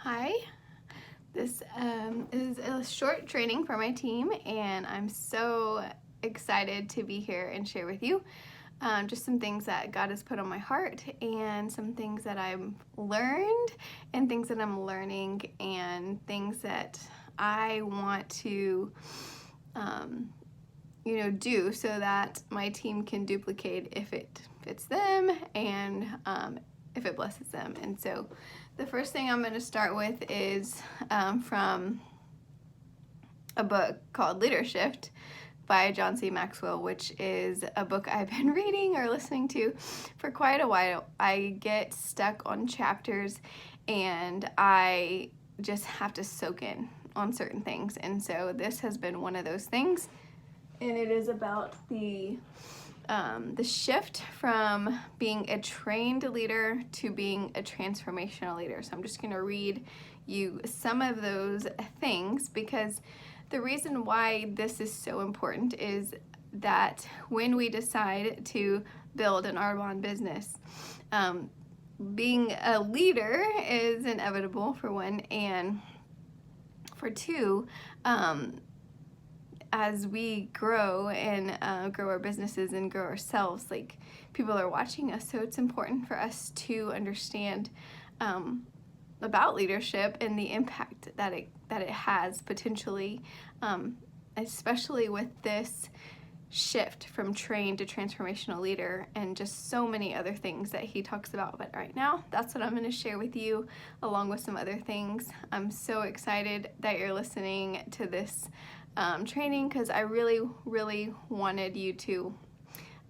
Hi, this is a short training for my team, and I'm so excited to be here and share with you just some things that God has put on my heart, and some things that I've learned, and things that I'm learning, and things that I want to do so that my team can duplicate if it fits them and if it blesses them. And so the first thing I'm going to start with is from a book called Leadershift by John C. Maxwell, which is a book I've been reading or listening to for quite a while. I get stuck on chapters and I just have to soak in on certain things. And so this has been one of those things. And it is about the shift from being a trained leader to being a transformational leader. So I'm just going to read you some of those things, because the reason why this is so important is that when we decide to build an Arbonne business, being a leader is inevitable, for one, and for two, as we grow and grow our businesses and grow ourselves, like, people are watching us. So it's important for us to understand about leadership and the impact that it has potentially, especially with this shift from trained to transformational leader, and just so many other things that he talks about. But right now, that's what I'm going to share with you, along with some other things. I'm so excited that you're listening to this training, because I really wanted you to.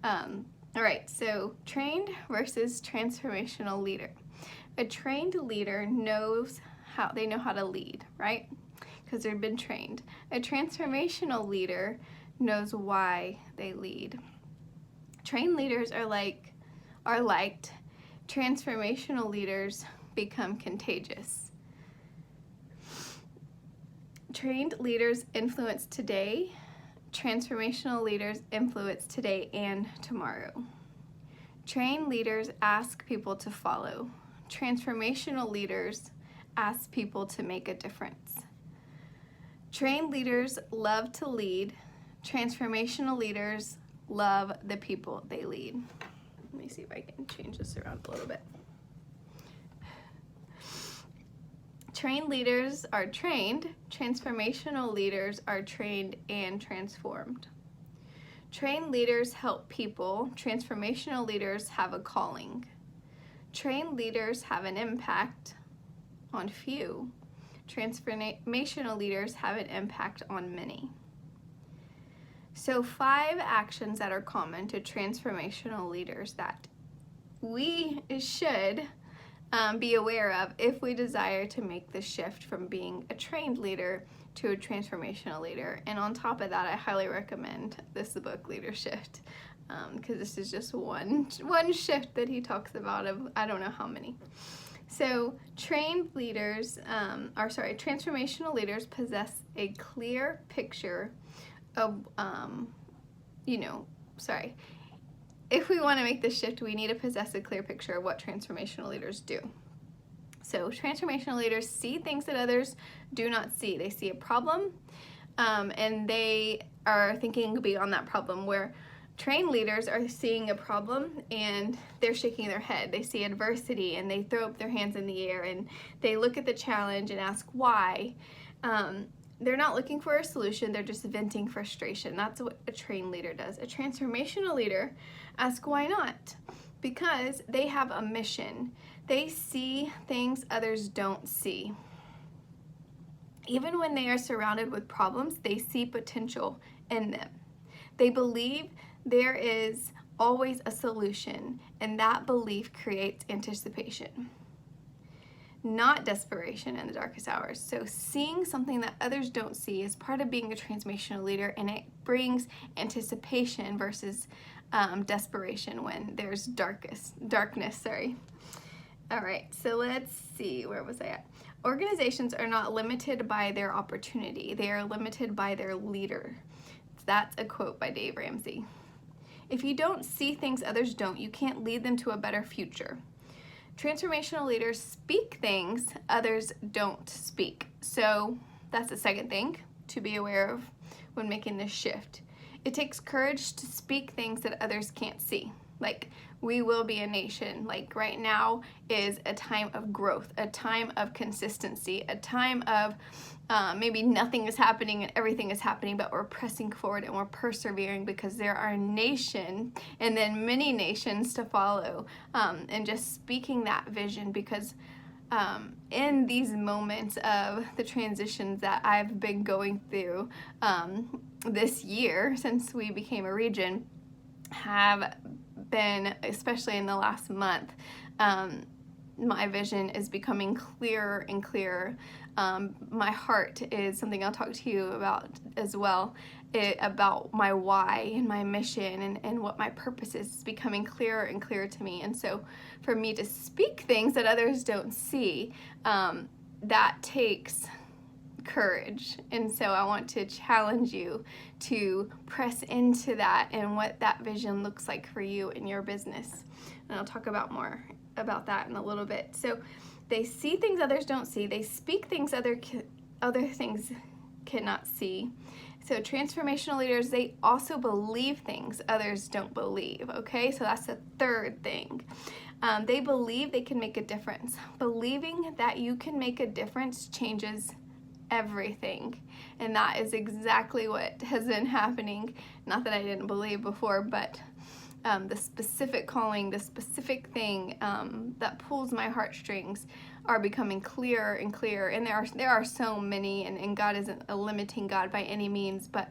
All right, so trained versus transformational leader. A trained leader knows how to lead, right? Because they've been trained. A transformational leader knows why they lead. Trained leaders are liked. Transformational leaders become contagious. Trained leaders influence today. Transformational leaders influence today and tomorrow. Trained leaders ask people to follow. Transformational leaders ask people to make a difference. Trained leaders love to lead. Transformational leaders love the people they lead. Let me see if I can change this around a little bit. Trained leaders are trained. Transformational leaders are trained and transformed. Trained leaders help people. Transformational leaders have a calling. Trained leaders have an impact on few. Transformational leaders have an impact on many. So 5 actions that are common to transformational leaders that we should be aware of if we desire to make the shift from being a trained leader to a transformational leader. And on top of that, I highly recommend this book, Leadershift, because this is just one shift that he talks about of I don't know how many. So transformational possess a clear picture of, if we want to make this shift, we need to possess a clear picture of what transformational leaders do. So transformational leaders see things that others do not see. They see a problem, and they are thinking beyond that problem, where trained leaders are seeing a problem and they're shaking their head. They see adversity and they throw up their hands in the air and they look at the challenge and ask why. They're not looking for a solution, they're just venting frustration. That's what a trained leader does. A transformational leader asks why not? Because they have a mission. They see things others don't see. Even when they are surrounded with problems, they see potential in them. They believe there is always a solution, and that belief creates anticipation, not desperation in the darkest hours. So seeing something that others don't see is part of being a transformational leader, and it brings anticipation versus desperation when there's darkness. All right, so let's see, where was I at? Organizations are not limited by their opportunity. They are limited by their leader. That's a quote by Dave Ramsey. If you don't see things others don't, you can't lead them to a better future. Transformational leaders speak things others don't speak. So that's the second thing to be aware of when making this shift. It takes courage to speak things that others can't see. Like, we will be a nation. Like, right now is a time of growth, a time of consistency, a time of maybe nothing is happening and everything is happening, but we're pressing forward and we're persevering because there are a nation and then many nations to follow, and just speaking that vision, because in these moments of the transitions that I've been going through this year since we became a region, have been, especially in the last month, my vision is becoming clearer and clearer. My heart is something I'll talk to you about as well, about my why and my mission and what my purpose is becoming clearer and clearer to me. And so for me to speak things that others don't see, that takes courage. And so I want to challenge you to press into that and what that vision looks like for you in your business. And I'll talk about more about that in a little bit. So they see things others don't see. They speak things other things cannot see. So transformational leaders, they also believe things others don't believe. Okay, so that's the third thing. They believe they can make a difference. Believing that you can make a difference changes everything. And that is exactly what has been happening. Not that I didn't believe before, but the specific calling, the specific thing that pulls my heartstrings are becoming clearer and clearer. And there are so many, and God isn't a limiting God by any means, but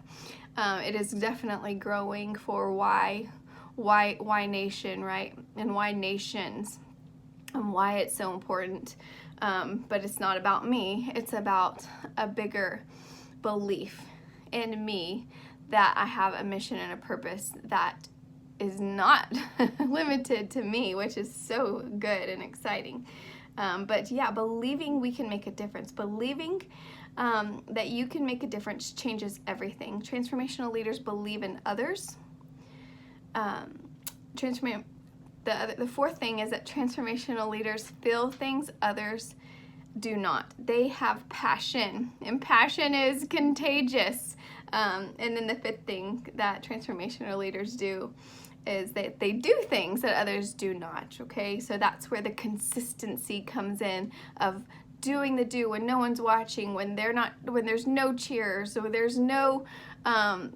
it is definitely growing for why nation, right? And why nations, and why it's so important. But it's not about me. It's about a bigger belief in me that I have a mission and a purpose that is not limited to me, which is so good and exciting. But yeah, believing we can make a difference, believing that you can make a difference changes everything. Transformational leaders believe in others. The fourth thing is that transformational leaders feel things others do not. They have passion, and passion is contagious. And then the fifth thing that transformational leaders do is that they do things that others do not. Okay, so that's where the consistency comes in, of doing the do when no one's watching, when there's no cheers, or there's no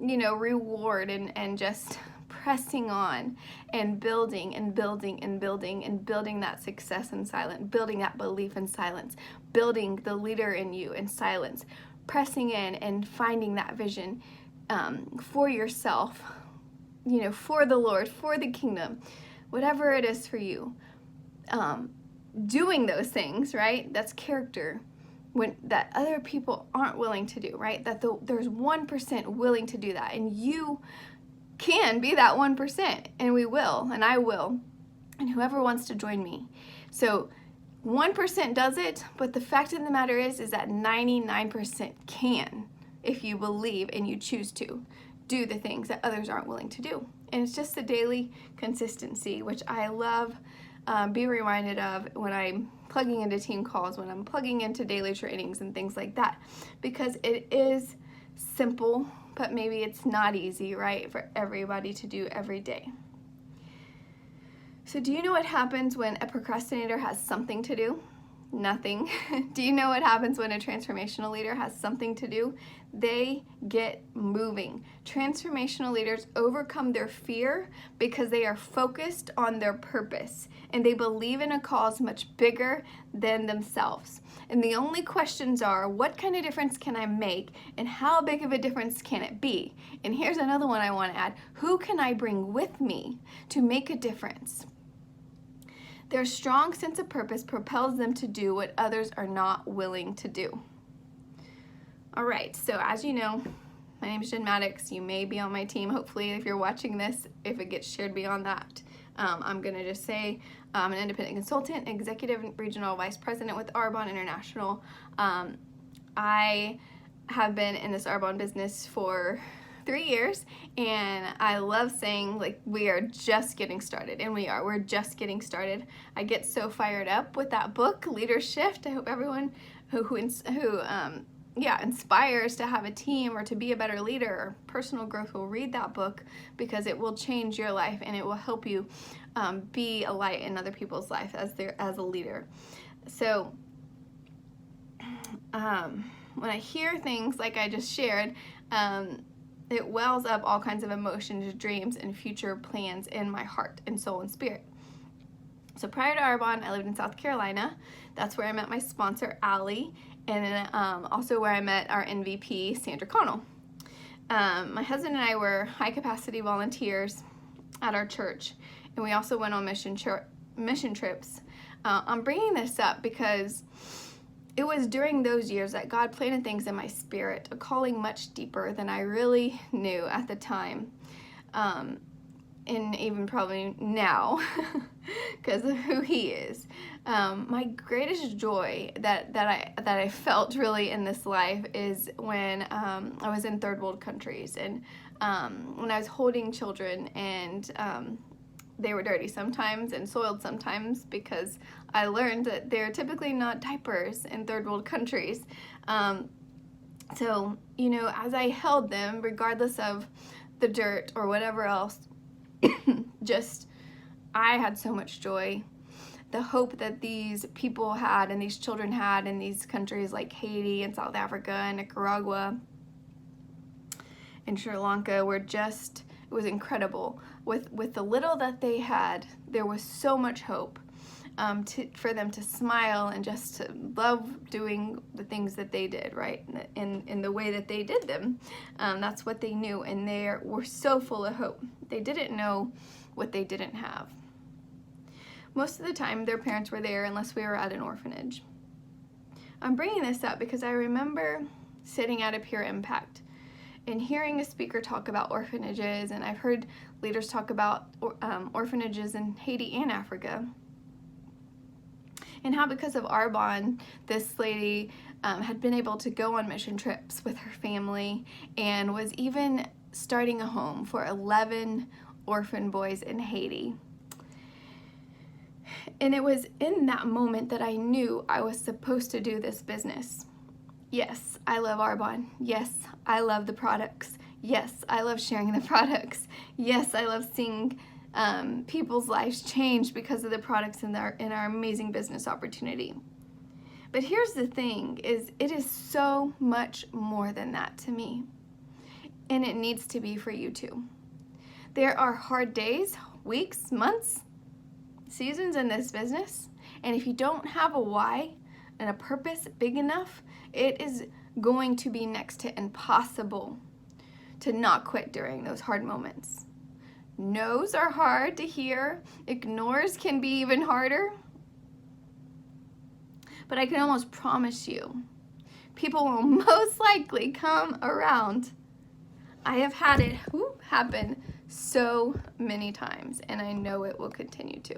reward, and just pressing on and building and building and building and building that success in silence, building that belief in silence, building the leader in you in silence, pressing in and finding that vision for yourself, for the Lord, for the kingdom, whatever it is for you. Doing those things, right? That's character. That other people aren't willing to do, right? That there's 1% willing to do that, and you can be that 1%, and we will, and I will, and whoever wants to join me. So 1% does it, but the fact of the matter is that 99% can, if you believe and you choose to do the things that others aren't willing to do. And it's just a daily consistency, which I love be reminded of when I'm plugging into team calls, when I'm plugging into daily trainings and things like that, because it is simple, but maybe it's not easy, right, for everybody to do every day. So do you know what happens when a procrastinator has something to do? Nothing. Do you know what happens when a transformational leader has something to do? They get moving. Transformational leaders overcome their fear because they are focused on their purpose, and they believe in a cause much bigger than themselves. And the only questions are, what kind of difference can I make, and how big of a difference can it be? And here's another one I want to add. Who can I bring with me to make a difference? Their strong sense of purpose propels them to do what others are not willing to do. All right, so as you know, my name is Maddox. You may be on my team. Hopefully, if you're watching this, if it gets shared beyond that, I'm going to just say I'm an independent consultant, executive and regional vice president with Arbonne International. I have been in this Arbonne business for 3 years, and I love saying, like, we are just getting started, and we're just getting started. I get so fired up with that book, Leadershift. I hope everyone who inspires to have a team or to be a better leader or personal growth will read that book, because it will change your life and it will help you be a light in other people's life as a leader. So when I hear things like I just shared, it wells up all kinds of emotions, dreams, and future plans in my heart and soul and spirit. So prior to Arbonne, I lived in South Carolina. That's where I met my sponsor, Allie, and then also where I met our MVP, Sandra Connell. My husband and I were high-capacity volunteers at our church, and we also went on mission trips. I'm bringing this up because it was during those years that God planted things in my spirit, a calling much deeper than I really knew at the time, and even probably now, because of who He is. My greatest joy that I felt really in this life is when I was in third world countries, and when I was holding children, and they were dirty sometimes and soiled sometimes, because I learned that they're typically not diapers in third world countries. So, as I held them, regardless of the dirt or whatever else, I had so much joy. The hope that these people had and these children had in these countries like Haiti and South Africa and Nicaragua and Sri Lanka it was incredible. With the little that they had, there was so much hope for them to smile and just to love doing the things that they did, right? In the way that they did them. That's what they knew, and they were so full of hope. They didn't know what they didn't have. Most of the time, their parents were there unless we were at an orphanage. I'm bringing this up because I remember sitting at a Pure Impact and hearing a speaker talk about orphanages, and I've heard leaders talk about orphanages in Haiti and Africa, and how because of Arbonne, this lady had been able to go on mission trips with her family and was even starting a home for 11 orphan boys in Haiti. And it was in that moment that I knew I was supposed to do this business. Yes, I love Arbonne. Yes, I love the products. Yes, I love sharing the products. Yes, I love seeing people's lives change because of the products in our amazing business opportunity. But here's the thing, it is so much more than that to me. And it needs to be for you too. There are hard days, weeks, months, seasons in this business. And if you don't have a why and a purpose big enough, it is going to be next to impossible to not quit during those hard moments. No's are hard to hear. Ignores can be even harder. But I can almost promise you, people will most likely come around. I have had it happen so many times, and I know it will continue to.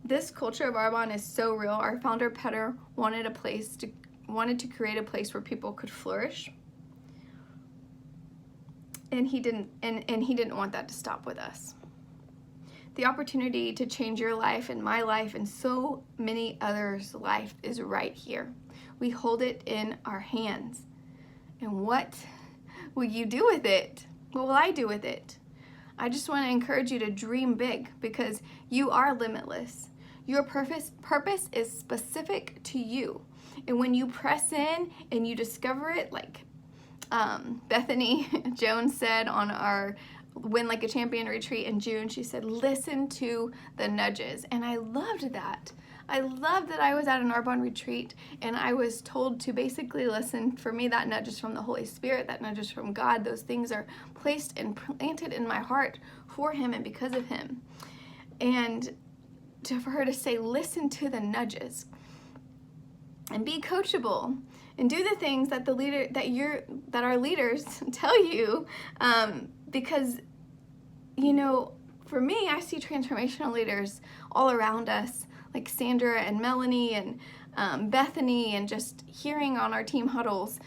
This culture of Arbonne is so real. Our founder, Petter, wanted to create a place where people could flourish. And he didn't want that to stop with us. The opportunity to change your life and my life and so many others' life is right here. We hold it in our hands. And what will you do with it? What will I do with it? I just want to encourage you to dream big, because you are limitless. Your purpose is specific to you. And when you press in and you discover it, like Bethany Jones said on our Win Like a Champion retreat in June, she said, listen to the nudges. And I loved that. I loved that I was at an Arbonne retreat and I was told to basically listen. For me, that nudge is from the Holy Spirit, that nudge is from God. Those things are placed and planted in my heart for Him and because of Him. And for her to say, listen to the nudges and be coachable and do the things that that our leaders tell you, because for me, I see transformational leaders all around us, like Sandra and Melanie and Bethany, and just hearing on our team huddles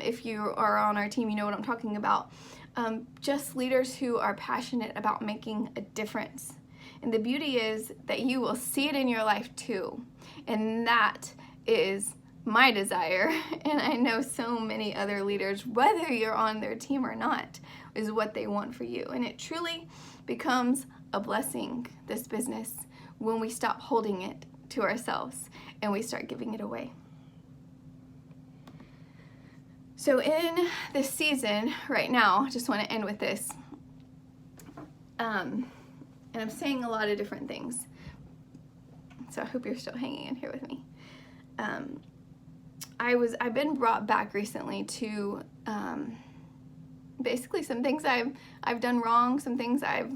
If you are on our team, you know what I'm talking about. Just leaders who are passionate about making a difference. And the beauty is that you will see it in your life too. And that is my desire, and I know so many other leaders, whether you're on their team or not, is what they want for you. And it truly becomes a blessing, this business, when we stop holding it to ourselves and we start giving it away. So in this season right now, I just want to end with this. And I'm saying a lot of different things, so I hope you're still hanging in here with me. I've been brought back recently to basically some things I've done wrong, some things I've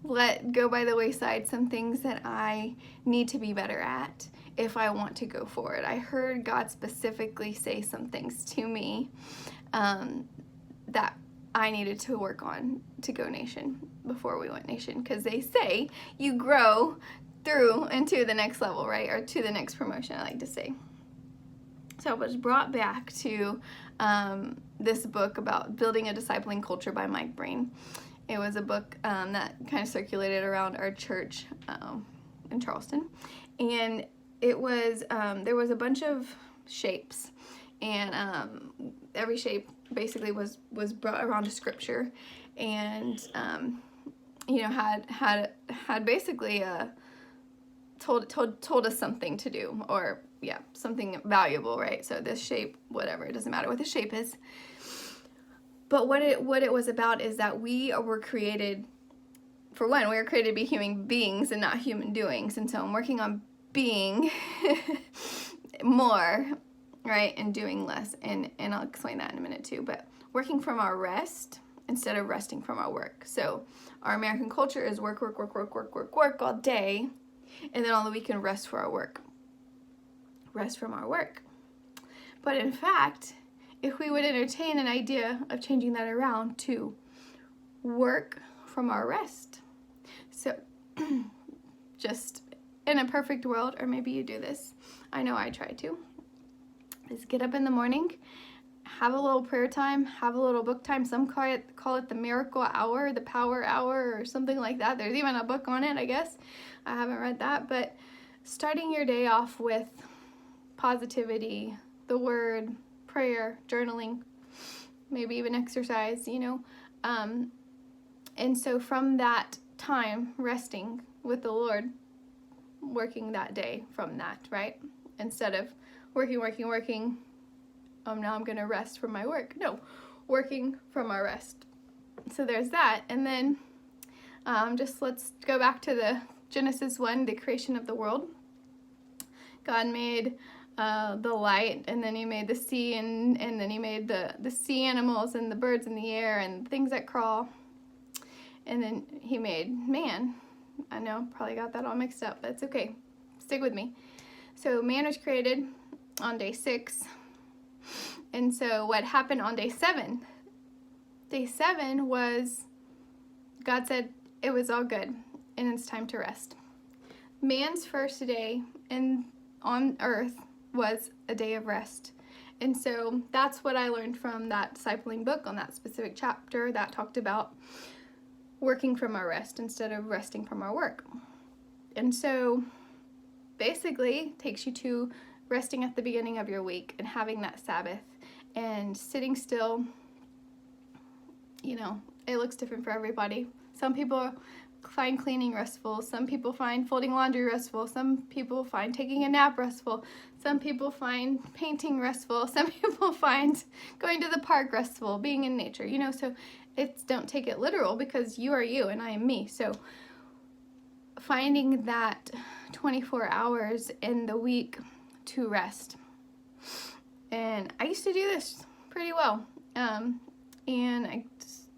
let go by the wayside, some things that I need to be better at if I want to go forward. I heard God specifically say some things to me that I needed to work on to go nation before we went nation, because they say you grow through into the next level, right? Or to the next promotion, I like to say. So I was brought back to this book about building a discipling culture by Mike Breen. It was a book that kind of circulated around our church in Charleston, and it was there was a bunch of shapes, and every shape basically was brought around to scripture, and had basically told us something to do, or something valuable, right? So this shape, whatever, it doesn't matter what the shape is. But what it was about is that we were created, for one, we were created to be human beings and not human doings. And so I'm working on being more, right, and doing less. And I'll explain that in a minute too. But working from our rest instead of resting from our work. So our American culture is work all day, and then on the weekend rest for our work. Rest from our work. But in fact, if we would entertain an idea of changing that around to work from our rest. So just in a perfect world, or maybe you do this, I know I try to, is get up in the morning, have a little prayer time, have a little book time. Some call it the miracle hour, the power hour, or something like that. There's even a book on it, I guess. I haven't read that, but starting your day off with positivity, the word, prayer, journaling, maybe even exercise, and so from that time, resting with the Lord, working that day from that, right? Instead of working, now I'm going to rest from my work. No, working from our rest. So there's that. And then let's go back to the Genesis 1, the creation of the world. God made the light, and then he made the sea, and then he made the sea animals and the birds in the air and things that crawl. And then he made man. I know, probably got that all mixed up. That's okay. Stick with me. So man was created on day 6. And so what happened on day 7? Day 7 was, God said it was all good and it's time to rest. Man's first day on earth was a day of rest. And so that's what I learned from that discipling book on that specific chapter that talked about working from our rest instead of resting from our work. And so basically takes you to resting at the beginning of your week and having that Sabbath and sitting still. It looks different for everybody. Some people find cleaning restful. Some people find folding laundry restful. Some people find taking a nap restful. Some people find painting restful. Some people find going to the park restful, being in nature, so don't take it literal, because you are you and I am me. So finding that 24 hours in the week to rest. And I used to do this pretty well. And I,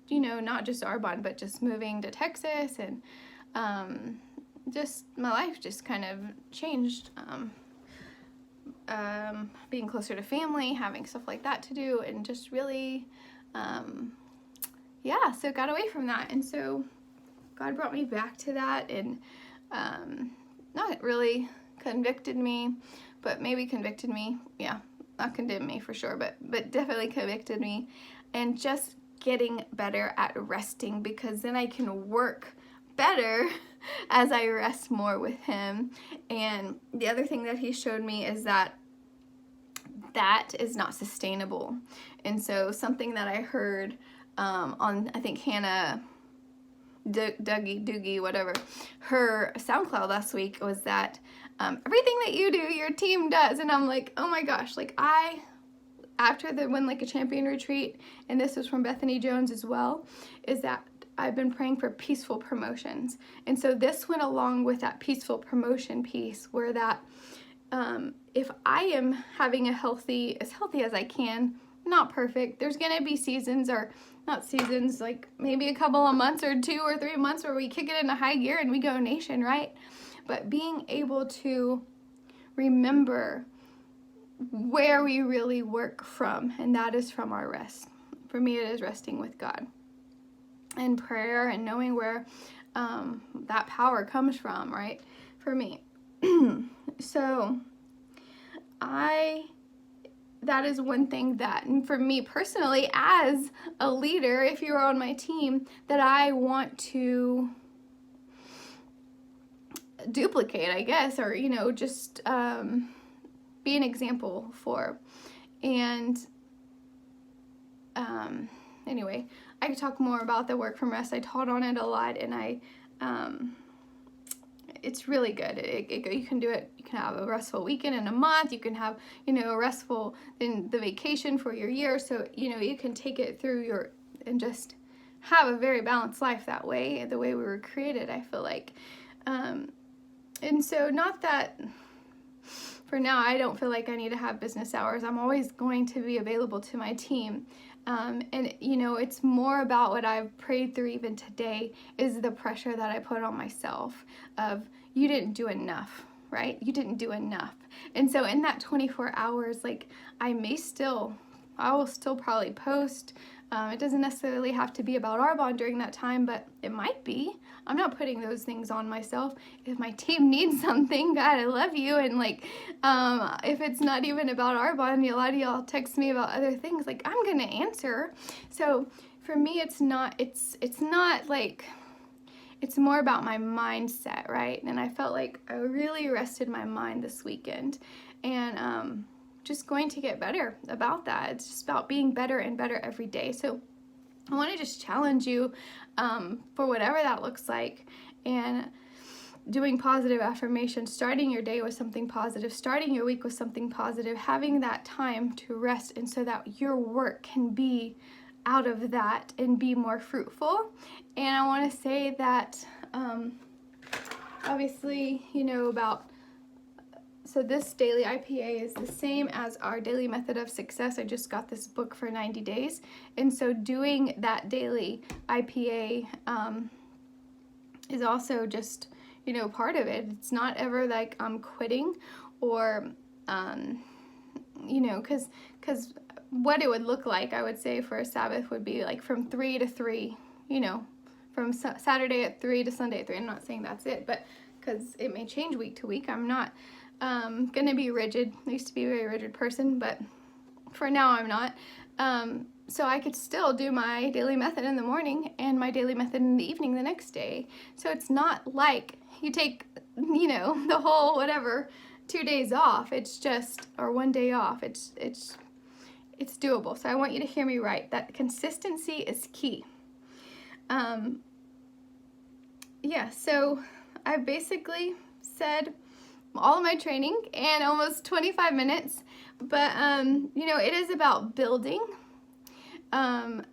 not just Arbonne, but just moving to Texas, and just my life just kind of changed. Being closer to family, having stuff like that to do, and just really, so got away from that. And so God brought me back to that, and not really convicted me, but maybe convicted me. Yeah, not condemned me for sure, but definitely convicted me, and just getting better at resting, because then I can work better as I rest more with him. And the other thing that he showed me is that is not sustainable. And so something that I heard on, I think Hannah Doogie, whatever, her SoundCloud last week was that everything that you do, your team does. And I'm like, oh my gosh, like after the Win Like a Champion retreat, and this was from Bethany Jones as well, is that I've been praying for peaceful promotions. And so this went along with that peaceful promotion piece, where that if I am having as healthy as I can, not perfect, there's gonna be seasons, or not seasons, like maybe a couple of months or 2 or 3 months where we kick it into high gear and we go nation, right? But being able to remember where we really work from, and that is from our rest. For me, it is resting with God and prayer, and knowing where that power comes from, right? For me. So that is one thing that, and for me personally, as a leader, if you're on my team, that I want to duplicate, I guess, or, just be an example for. And anyway, I could talk more about the work from rest. I taught on it a lot, and it's really good. You can do it. You can have a restful weekend in a month. You can have, a restful in the vacation for your year. So, you can take it through and just have a very balanced life that way, the way we were created, I feel like. And so not that for now, I don't feel like I need to have business hours. I'm always going to be available to my team. And, it's more about what I've prayed through even today, is the pressure that I put on myself of, you didn't do enough, right? You didn't do enough. And so in that 24 hours, like, I will still probably post. It doesn't necessarily have to be about Arbonne during that time, but it might be. I'm not putting those things on myself. If my team needs something, God, I love you. And if it's not even about Arbonne, a lot of y'all text me about other things, like, I'm going to answer. So for me, it's not like, it's more about my mindset, right? And I felt like I really rested my mind this weekend, and just going to get better about that. It's just about being better and better every day. So I want to just challenge you for whatever that looks like, and doing positive affirmations, starting your day with something positive, starting your week with something positive, having that time to rest, and so that your work can be out of that and be more fruitful. And I want to say that obviously, so this daily IPA is the same as our daily method of success. I just got this book for 90 days. And so doing that daily IPA is also just, part of it. It's not ever like I'm quitting, or, because what it would look like, I would say, for a Sabbath would be like from 3 to 3, from Saturday at 3 to Sunday at 3. I'm not saying that's it, but because it may change week to week. I'm not going to be rigid. I used to be a very rigid person, but for now I'm not. So I could still do my daily method in the morning and my daily method in the evening the next day. So it's not like you take, the whole 2 days off. It's just, or 1 day off. It's doable. So I want you to hear me right. That consistency is key. So I basically said all of my training in almost 25 minutes, but it is about building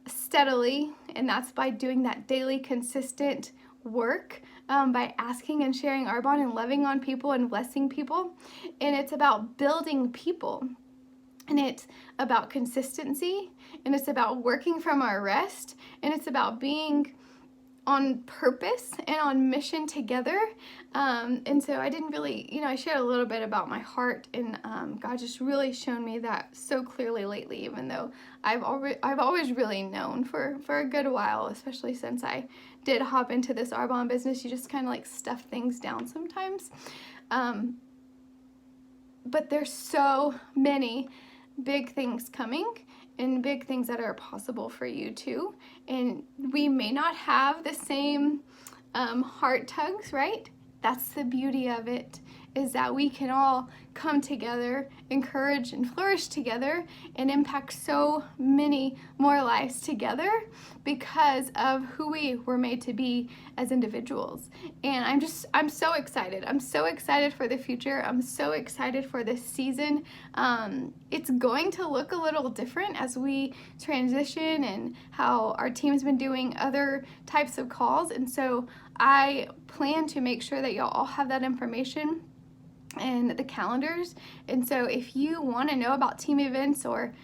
steadily, and that's by doing that daily consistent work, by asking and sharing Arbonne and loving on people and blessing people. And it's about building people, and it's about consistency, and it's about working from our rest, and it's about being on purpose and on mission together. And so I didn't really, I shared a little bit about my heart, and God just really shown me that so clearly lately, even though I've always really known for a good while, especially since I did hop into this Arbonne business. You just kind of like stuff things down sometimes. But there's so many big things coming and big things that are possible for you too. And we may not have the same heart tugs, right? That's the beauty of it, is that we can all come together, encourage and flourish together, and impact so many more lives together because of who we were made to be as individuals. And I'm so excited. I'm so excited for the future. I'm so excited for this season. It's going to look a little different as we transition and how our team's been doing other types of calls. And so I plan to make sure that y'all all have that information and the calendars. And so if you want to know about team events, or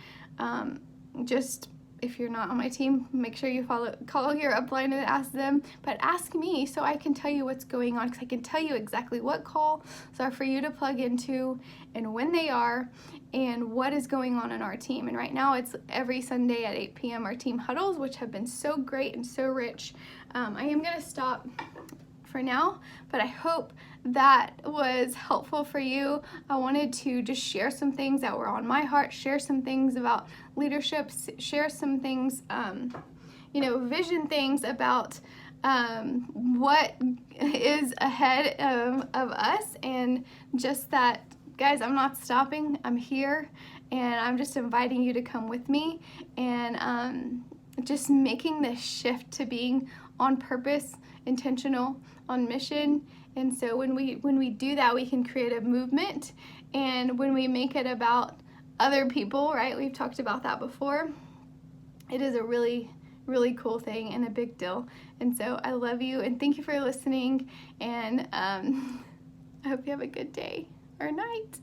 just if you're not on my team, make sure you call your upline and ask them, but ask me so I can tell you what's going on, because I can tell you exactly what calls are for you to plug into and when they are and what is going on in our team. And right now it's every Sunday at 8 p.m. our team huddles, which have been so great and so rich. I am going to stop for now, but I hope that was helpful for you. I wanted to just share some things that were on my heart, share some things about leadership, share some things, vision things about what is ahead of us, and just that, guys, I'm not stopping. I'm here, and I'm just inviting you to come with me, and just making this shift to being on purpose, intentional, on mission. And so when we do that, we can create a movement. And when we make it about other people, right, we've talked about that before, it is a really, really cool thing and a big deal. And so I love you and thank you for listening, and I hope you have a good day or night.